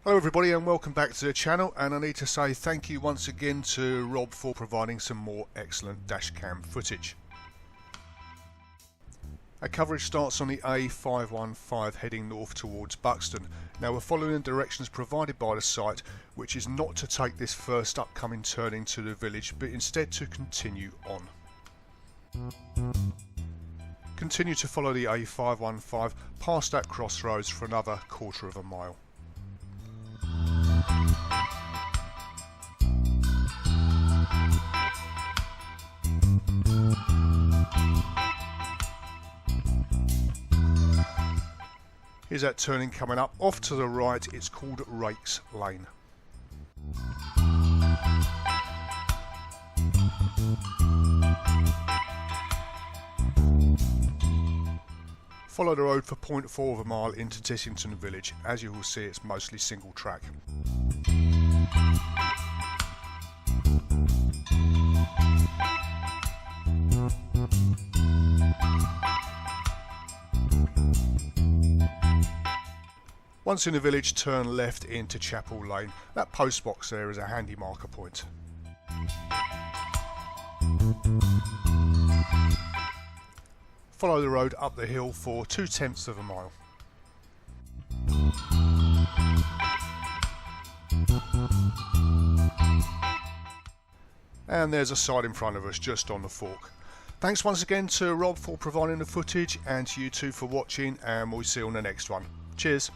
Hello everybody and welcome back to the channel, and I need to say thank you once again to Rob for providing some more excellent dashcam footage. Our coverage starts on the A515 heading north towards Buxton. Now we're following the directions provided by the site, which is not to take this first upcoming turning to the village but instead to continue on. Continue to follow the A515 past that crossroads for another quarter of a mile. Here's that turning coming up. Off to the right, it's called Rakes Lane. Follow the road for 0.4 of a mile into Tissington village. As you will see, it's mostly single track. Once in the village, turn left into Chapel Lane. That post box there is a handy marker point. Follow the road up the hill for 2/10 of a mile. And there's a site in front of us just on the fork. Thanks once again to Rob for providing the footage, and to you two for watching, and we'll see you on the next one. Cheers.